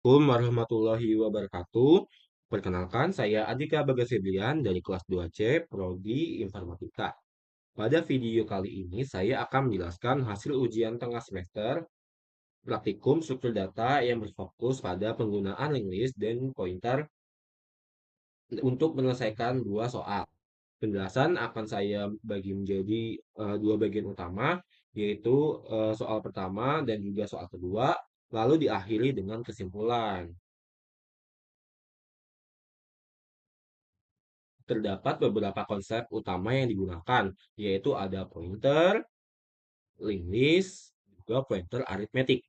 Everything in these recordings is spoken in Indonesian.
Assalamualaikum warahmatullahi wabarakatuh. Perkenalkan, saya Andika Bagasebelian dari kelas 2C, Prodi Informatika. Pada video kali ini, saya akan menjelaskan hasil ujian tengah semester praktikum struktur data yang berfokus pada penggunaan link list dan pointer untuk menyelesaikan dua soal. Penjelasan akan saya bagi menjadi dua bagian utama, yaitu soal pertama dan juga soal kedua, lalu diakhiri dengan kesimpulan. Terdapat beberapa konsep utama yang digunakan, yaitu ada pointer, link list, juga pointer aritmetik.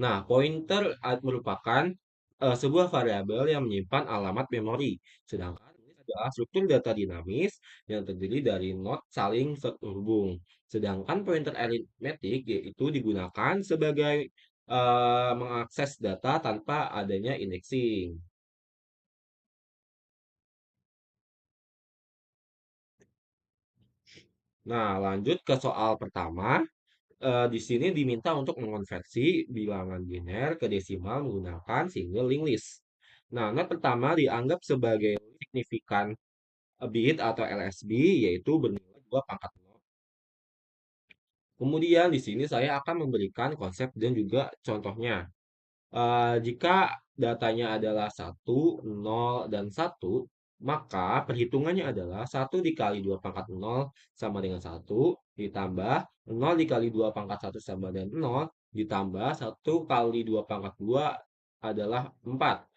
Nah, pointer merupakan sebuah variabel yang menyimpan alamat memori, sedangkan list adalah struktur data dinamis yang terdiri dari not saling terhubung. Sedangkan pointer aritmetik yaitu digunakan sebagai mengakses data tanpa adanya indexing. Nah, lanjut ke soal pertama. Di sini diminta untuk mengonversi bilangan biner ke desimal menggunakan single link list. Nah, not pertama dianggap sebagai signifikan bit atau LSB, yaitu bernilai 2 pangkat 0. Kemudian di sini saya akan memberikan konsep dan juga contohnya. Jika datanya adalah 1, 0, dan 1, maka perhitungannya adalah 1 dikali 2 pangkat 0 sama dengan 1, ditambah 0 dikali 2 pangkat 1 sama dengan 0, ditambah 1 kali 2 pangkat 2 adalah 4.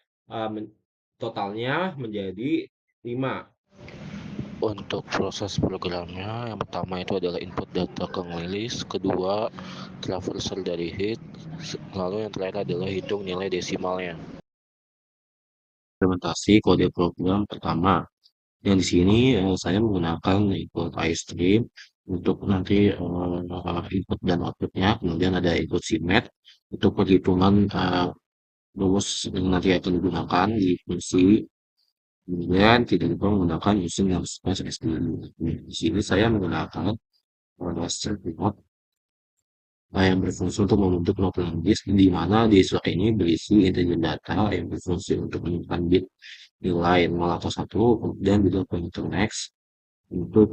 Totalnya menjadi 5. Untuk proses programnya, yang pertama itu adalah input data ke ngelis, kedua traversal dari head, lalu yang terakhir adalah hitung nilai desimalnya. Implementasi kode program pertama. Yang di sini saya menggunakan input iStream untuk nanti input dan outputnya. Kemudian ada input CMAT untuk perhitungan rumus yang nanti akan digunakan di fungsi. Kemudian tidak lupa menggunakan using yang space SDU. Di sini saya menggunakan strip remote yang berfungsi untuk membentuk notulen disk di mana di disk ini berisi integer data yang berfungsi untuk menyimpan bit nilai 0 atau 1, kemudian juga pointer next untuk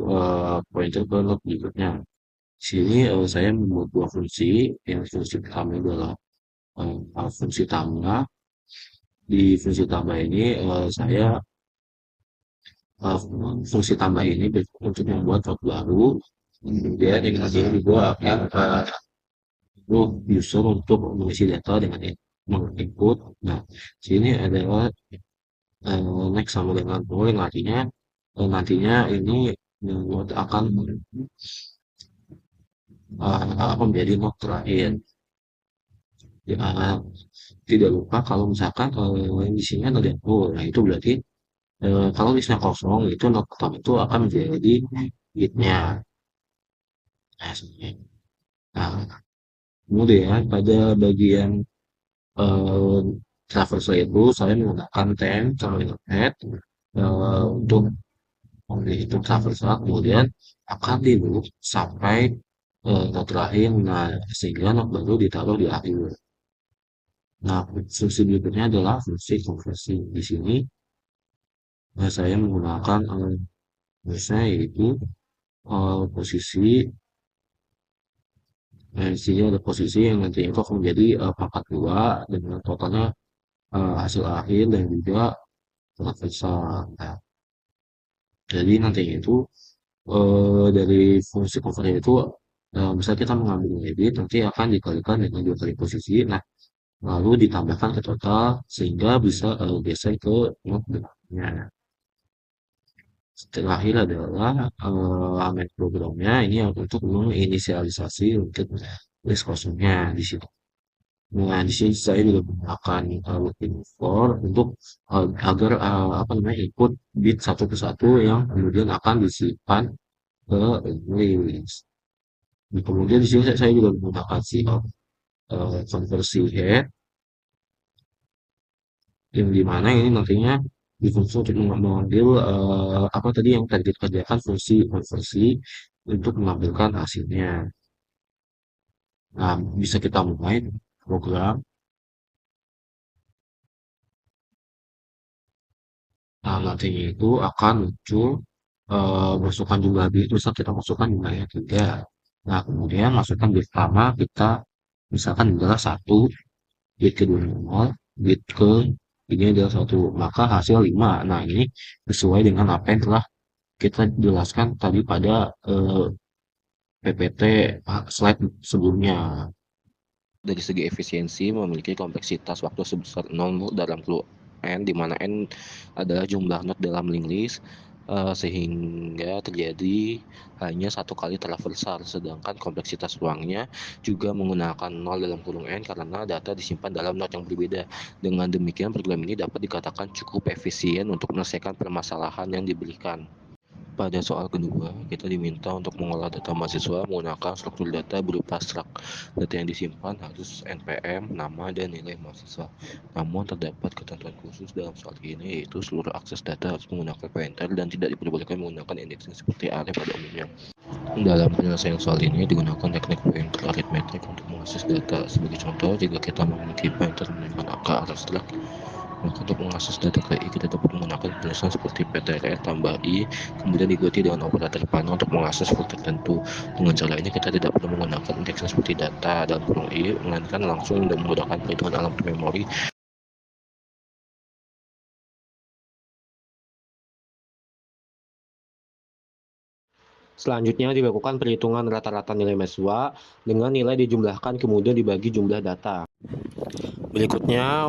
pointer ke not berikutnya. Di sini saya membuat dua fungsi. Yang fungsi pertama adalah fungsi tambah. Di fungsi tambah ini saya fungsi tambah ini untuk membuat chord baru. Kemudian yang ketiga juga akan user untuk mengisi data dengan menginput. Nah, sini adalah next sama dengan null yang artinya nantinya ini akan menjadi not terakhir. Ya, tidak lupa kalau misalkan di sini ada demo, nah itu berarti kalau listnya kosong itu not pertama itu akan menjadi bitnya. Nah, nah, kemudian pada bagian eh, traversal itu saya menggunakan temp sama dengan head untuk menghitung traversal, kemudian akan di loop sampai not terakhir, nah sehingga not baru ditaruh di akhir. Nah, fungsi berikutnya adalah fungsi konversi. Di sini saya menggunakan misalnya yaitu posisi di sini ada posisi yang nanti itu akan menjadi pangkat 2 dengan totalnya hasil akhir dan juga transversal. Nah, jadi nanti itu dari fungsi converter itu misal kita mengambil debit nanti akan dikalikan dengan dua kali posisi. Nah, lalu ditambahkan ke total sehingga bisa geser ke not berikutnya. Terakhir adalah main programnya ini untuk menginisialisasi untuk list kosongnya di situ. Nah, di sini saya juga menggunakan looking for untuk agar apa namanya input bit satu persatu yang kemudian akan disimpan ke list. Nah, kemudian di sini saya juga menggunakan si konversi head yang dimana ini nantinya difungsi untuk mengambil apa tadi yang tadi kita kerjakan fungsi konversi untuk mengambilkan hasilnya. Nah, bisa kita mulai program. Nah, nantinya itu akan muncul masukkan jumlah bit, misal kita masukkan jumlahnya 3. Nah, kemudian masukkan bit pertama kita misalkan adalah 1, bit kedua 0, bit ke tiga adalah 1, maka hasil 5. Nah, ini sesuai dengan apa yang telah kita jelaskan tadi pada PPT slide sebelumnya. Dari segi efisiensi memiliki kompleksitas waktu sebesar 0 dalam clue n, di mana n adalah jumlah not dalam link list, sehingga terjadi hanya satu kali traversal, sedangkan kompleksitas ruangnya juga menggunakan 0 dalam kurung n karena data disimpan dalam not yang berbeda. Dengan demikian, program ini dapat dikatakan cukup efisien untuk menyelesaikan permasalahan yang diberikan. Pada soal kedua, kita diminta untuk mengolah data mahasiswa menggunakan struktur data berupa struct. Data yang disimpan harus NPM, nama, dan nilai mahasiswa. Namun, terdapat ketentuan khusus dalam soal ini, yaitu seluruh akses data harus menggunakan pointer dan tidak diperbolehkan menggunakan indexing seperti array pada umumnya. Dalam penyelesaian soal ini digunakan teknik pointer arithmetic untuk mengakses data. Sebagai contoh, jika kita memiliki pointer menyimpan angka abstrak, maka untuk mengakses data ke I, kita dapat menggunakan tulisan seperti ptr tambah I, kemudian diganti dengan operator panah untuk mengakses field tertentu. Dengan cara ini kita tidak perlu menggunakan indeks seperti data dalam kurung I, melainkan langsung menggunakan perhitungan alam memori. Selanjutnya dilakukan perhitungan rata-rata nilai mahasiswa dengan nilai dijumlahkan kemudian dibagi jumlah data. Berikutnya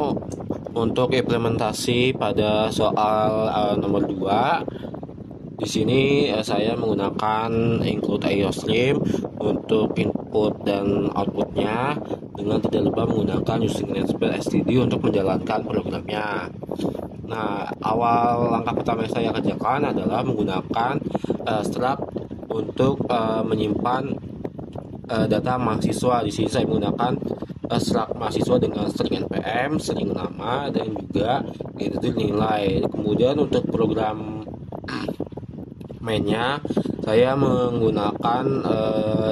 untuk implementasi pada soal nomor 2, di sini saya menggunakan include IOStream untuk input dan outputnya dengan tidak lupa menggunakan using namespace std untuk menjalankan programnya. Nah, awal langkah pertama yang saya kerjakan adalah menggunakan struct untuk menyimpan data mahasiswa. Di sini saya menggunakan struct mahasiswa dengan string npm, string nama, dan juga itu nilai. Kemudian untuk program mainnya saya menggunakan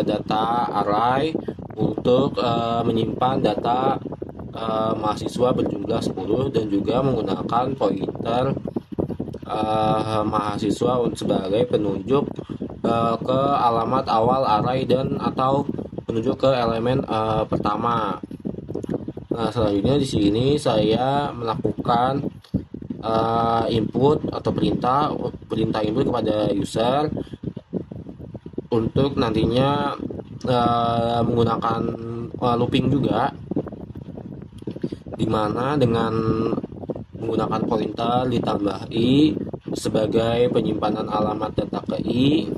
data array untuk menyimpan data mahasiswa berjumlah 10 dan juga menggunakan pointer mahasiswa sebagai penunjuk ke alamat awal array dan atau penunjuk ke elemen pertama. Nah, selanjutnya di sini saya melakukan input atau perintah input kepada user untuk nantinya menggunakan looping juga, dimana dengan menggunakan pointer ditambah I sebagai penyimpanan alamat data ke I,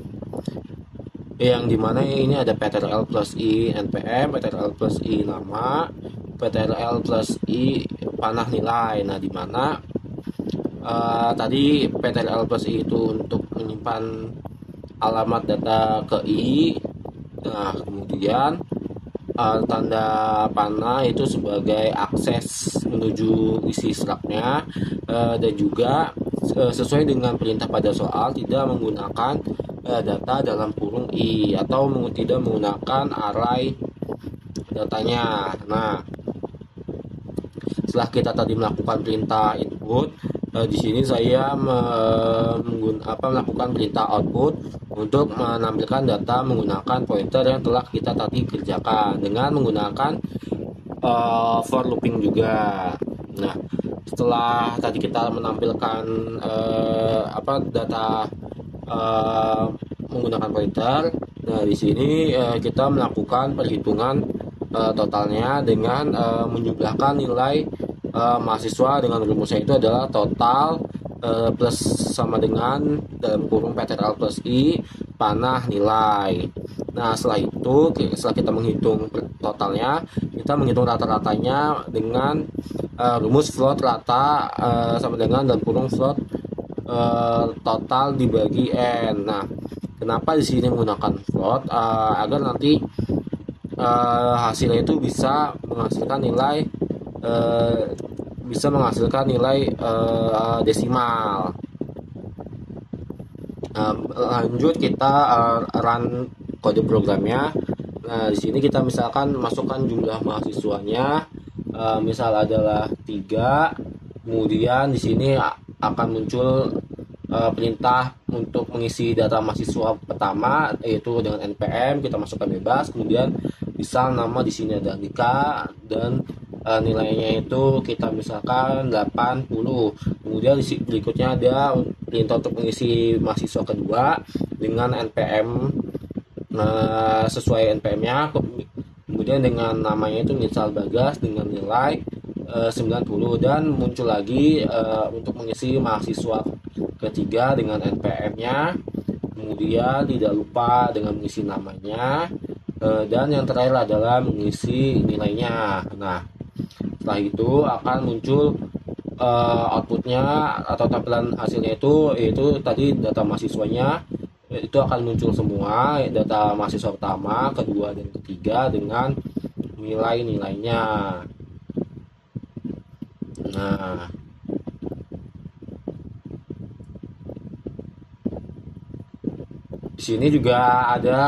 yang dimana ini ada ptrl plus I npm, ptrl plus I nama, ptrl plus I panah nilai. Nah, dimana tadi ptrl plus I itu untuk menyimpan alamat data ke I. Nah, kemudian tanda panah itu sebagai akses menuju isi struct-nya, dan juga sesuai dengan perintah pada soal tidak menggunakan data dalam kurung I atau tidak menggunakan array datanya. Nah, setelah kita tadi melakukan perintah input, di sini saya melakukan perintah output untuk menampilkan data menggunakan pointer yang telah kita tadi kerjakan dengan menggunakan for looping juga. Nah, setelah tadi kita menampilkan data menggunakan pointer, nah di sini kita melakukan perhitungan totalnya dengan menjumlahkan nilai mahasiswa dengan rumusnya itu adalah total plus sama dengan dalam kurung ptrl plus I panah nilai. Nah, setelah kita menghitung totalnya, kita menghitung rata-ratanya dengan rumus float rata sama dengan dalam kurung float total dibagi n. Nah, kenapa di sini menggunakan float? Agar nanti hasilnya itu bisa menghasilkan nilai desimal. Lanjut kita run kode programnya. Nah, di sini kita misalkan masukkan jumlah mahasiswanya, misal adalah 3. Kemudian di sini akan muncul perintah untuk mengisi data mahasiswa pertama, yaitu dengan NPM kita masukkan bebas, kemudian misal nama di sini ada Dika dan nilainya itu kita misalkan 80. Kemudian berikutnya ada perintah untuk mengisi mahasiswa kedua dengan NPM sesuai NPM-nya, kemudian dengan namanya itu misal Bagas dengan nilai 90, dan muncul lagi untuk mengisi mahasiswa ketiga dengan NPM-nya, kemudian tidak lupa dengan mengisi namanya, dan yang terakhir adalah mengisi nilainya. Nah, setelah itu akan muncul outputnya atau tampilan hasilnya itu, yaitu tadi data mahasiswanya itu akan muncul semua, data mahasiswa pertama, kedua, dan ketiga dengan nilai-nilainya. Nah, di sini juga ada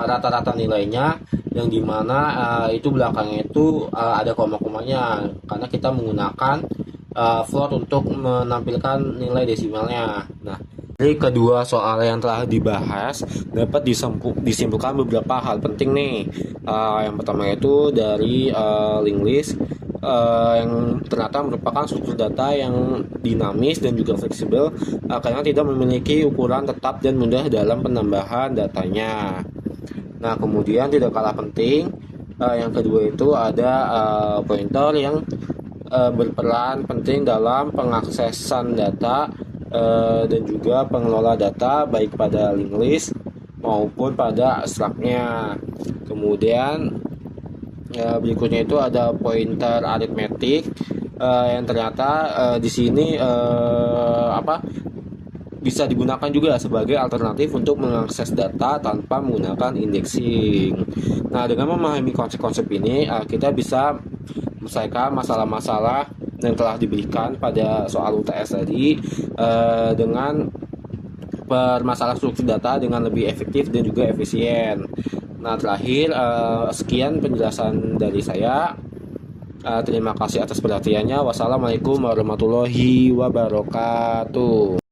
rata-rata nilainya, yang dimana itu belakangnya itu ada koma-komanya karena kita menggunakan float untuk menampilkan nilai desimalnya. Nah, dari kedua soal yang telah dibahas dapat disimpulkan beberapa hal penting nih. Yang pertama itu dari linked list yang ternyata merupakan struktur data yang dinamis dan juga fleksibel karena tidak memiliki ukuran tetap dan mudah dalam penambahan datanya. Nah, kemudian tidak kalah penting, yang kedua itu ada pointer yang berperan penting dalam pengaksesan data dan juga pengelola data baik pada linked list maupun pada abstraknya. Kemudian berikutnya itu ada pointer aritmetik yang ternyata di sini bisa digunakan juga sebagai alternatif untuk mengakses data tanpa menggunakan indexing. Nah, dengan memahami konsep-konsep ini kita bisa menyelesaikan masalah-masalah yang telah diberikan pada soal UTS tadi dengan permasalahan struktur data dengan lebih efektif dan juga efisien. Nah, terakhir sekian penjelasan dari saya. Terima kasih atas perhatiannya. Wassalamualaikum warahmatullahi wabarakatuh.